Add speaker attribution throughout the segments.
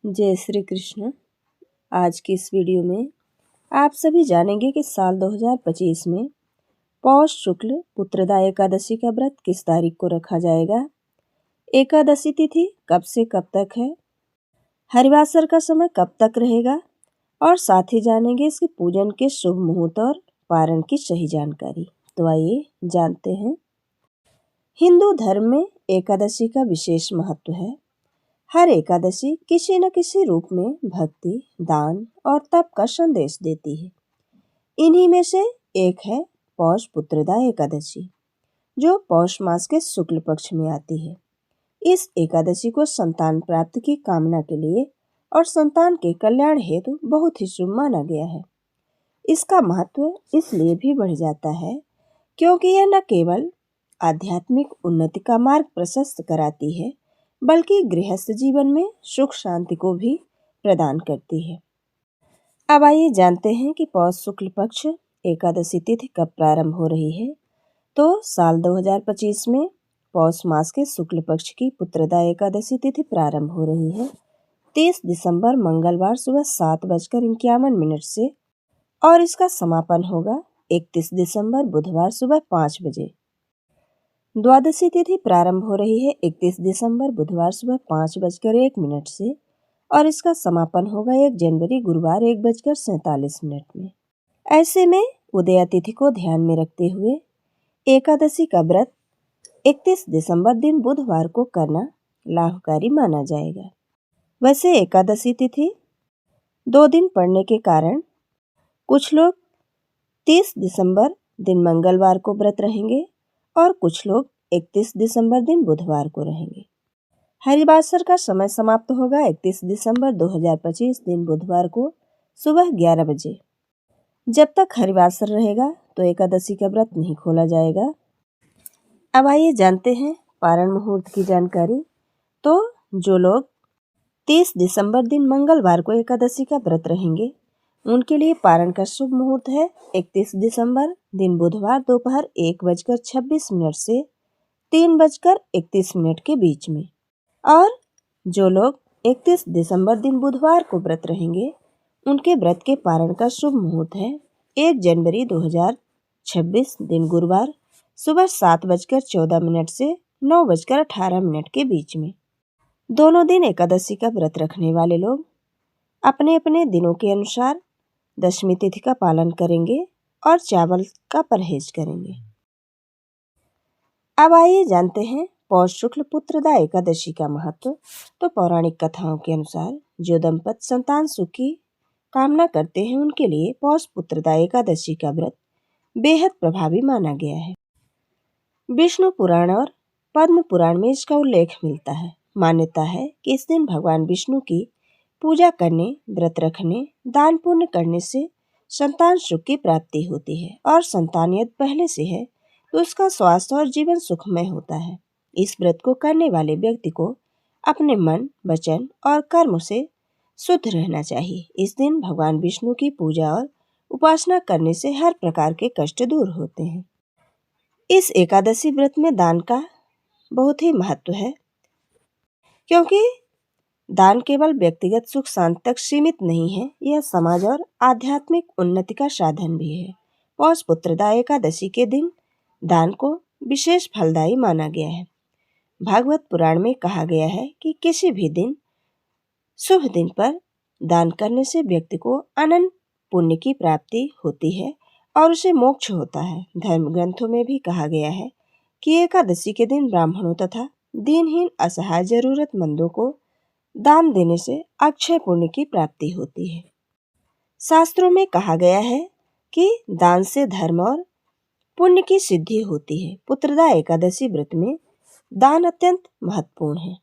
Speaker 1: जय श्री कृष्ण। आज की इस वीडियो में आप सभी जानेंगे कि साल 2025 में पौष शुक्ल पुत्रदा एकादशी का व्रत किस तारीख को रखा जाएगा। एकादशी तिथि कब से कब तक है, हरिवासर का समय कब तक रहेगा और साथ ही जानेंगे इसके पूजन के शुभ मुहूर्त और पारण की सही जानकारी। तो आइए जानते हैं। हिंदू धर्म में एकादशी का विशेष महत्व है। हर एकादशी किसी न किसी रूप में भक्ति, दान और तप का संदेश देती है। इन्हीं में से एक है पौष पुत्रदा एकादशी, जो पौष मास के शुक्ल पक्ष में आती है। इस एकादशी को संतान प्राप्ति की कामना के लिए और संतान के कल्याण हेतु बहुत ही शुभ माना गया है। इसका महत्व इसलिए भी बढ़ जाता है क्योंकि यह न केवल आध्यात्मिक उन्नति का मार्ग प्रशस्त कराती है, बल्कि गृहस्थ जीवन में सुख शांति को भी प्रदान करती है। अब आइए जानते हैं कि पौष शुक्ल पक्ष एकादशी तिथि कब प्रारंभ हो रही है। तो साल 2025 में पौष मास के शुक्ल पक्ष की पुत्रदा एकादशी तिथि प्रारंभ हो रही है 30 दिसंबर मंगलवार सुबह 7:51 से और इसका समापन होगा 31 दिसंबर बुधवार सुबह 5 बजे। द्वादशी तिथि प्रारंभ हो रही है 31 दिसंबर बुधवार सुबह 5:01 से और इसका समापन होगा 1 जनवरी गुरुवार 1:47 में। ऐसे में उदया तिथि को ध्यान में रखते हुए एकादशी का व्रत 31 दिसंबर दिन बुधवार को करना लाभकारी माना जाएगा। वैसे एकादशी तिथि 2 दिन पड़ने के कारण कुछ लोग 30 दिसंबर दिन मंगलवार को व्रत रहेंगे और कुछ लोग 31 दिसंबर दिन बुधवार को रहेंगे। हरिवासर का समय समाप्त होगा 31 दिसंबर 2025 दिन बुधवार को सुबह 11 बजे। जब तक हरिवासर रहेगा तो एकादशी का व्रत नहीं खोला जाएगा। अब आइए जानते हैं पारण मुहूर्त की जानकारी। तो जो लोग 30 दिसंबर दिन मंगलवार को एकादशी का व्रत रहेंगे, उनके लिए पारण का शुभ मुहूर्त है 31 दिसंबर दिन बुधवार दोपहर 1:26 से 3:31 के बीच में। और जो लोग 31 दिसंबर दिन बुधवार को व्रत रहेंगे, उनके व्रत के पारण का शुभ मुहूर्त है 1 जनवरी 2026 दिन गुरुवार सुबह 7:14 से 9:18 के बीच में। दोनों दिन एकादशी का व्रत रखने वाले लोग अपने अपने दिनों के अनुसार दशमी तिथि का पालन करेंगे और चावल का परहेज करेंगे। अब आइए जानते हैं पौष शुक्ल पुत्रदा एकादशी का महत्व। तो पौराणिक कथाओं के अनुसार जो दंपत संतान सुख की कामना करते हैं, उनके लिए पौष पुत्रदा एकादशी का व्रत बेहद प्रभावी माना गया है। विष्णु पुराण और पद्म पुराण में इसका उल्लेख मिलता है। मान्यता है कि इस दिन भगवान विष्णु की पूजा करने, व्रत रखने, दान पुण्य करने से संतान सुख की प्राप्ति होती है और संतान यदि पहले से है तो उसका स्वास्थ्य और जीवन सुखमय होता है। इस व्रत को करने वाले व्यक्ति को अपने मन, वचन और कर्म से शुद्ध रहना चाहिए। इस दिन भगवान विष्णु की पूजा और उपासना करने से हर प्रकार के कष्ट दूर होते हैं। इस एकादशी व्रत में दान का बहुत ही महत्व है, क्योंकि दान केवल व्यक्तिगत सुख शांति तक सीमित नहीं है, यह समाज और आध्यात्मिक उन्नति का साधन भी है। पौष पुत्रदा एकादशी के दिन दान को विशेष फलदायी माना गया है। भागवत पुराण में कहा गया है कि किसी भी दिन शुभ दिन पर दान करने से व्यक्ति को अनंत पुण्य की प्राप्ति होती है और उसे मोक्ष होता है। धर्म ग्रंथों में भी कहा गया है कि एकादशी के दिन ब्राह्मणों तथा दीनहीन असहाय जरूरतमंदों को दान देने से अक्षय पुण्य की प्राप्ति होती है। शास्त्रों में कहा गया है कि दान से धर्म और पुण्य की सिद्धि होती है। पुत्रदा एकादशी व्रत में दान अत्यंत महत्वपूर्ण है।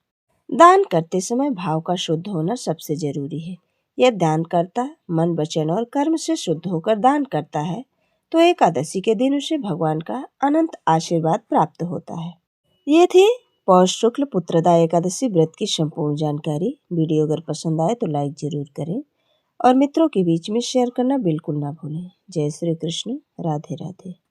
Speaker 1: दान करते समय भाव का शुद्ध होना सबसे जरूरी है। यह दानकर्ता मन, वचन और कर्म से शुद्ध होकर दान करता है तो एकादशी के दिन उसे भगवान का अनंत आशीर्वाद प्राप्त होता है। ये थी पौष शुक्ल पुत्रदा एकादशी व्रत की संपूर्ण जानकारी। वीडियो अगर पसंद आए तो लाइक जरूर करें और मित्रों के बीच में शेयर करना बिल्कुल ना भूलें। जय श्री कृष्ण। राधे राधे।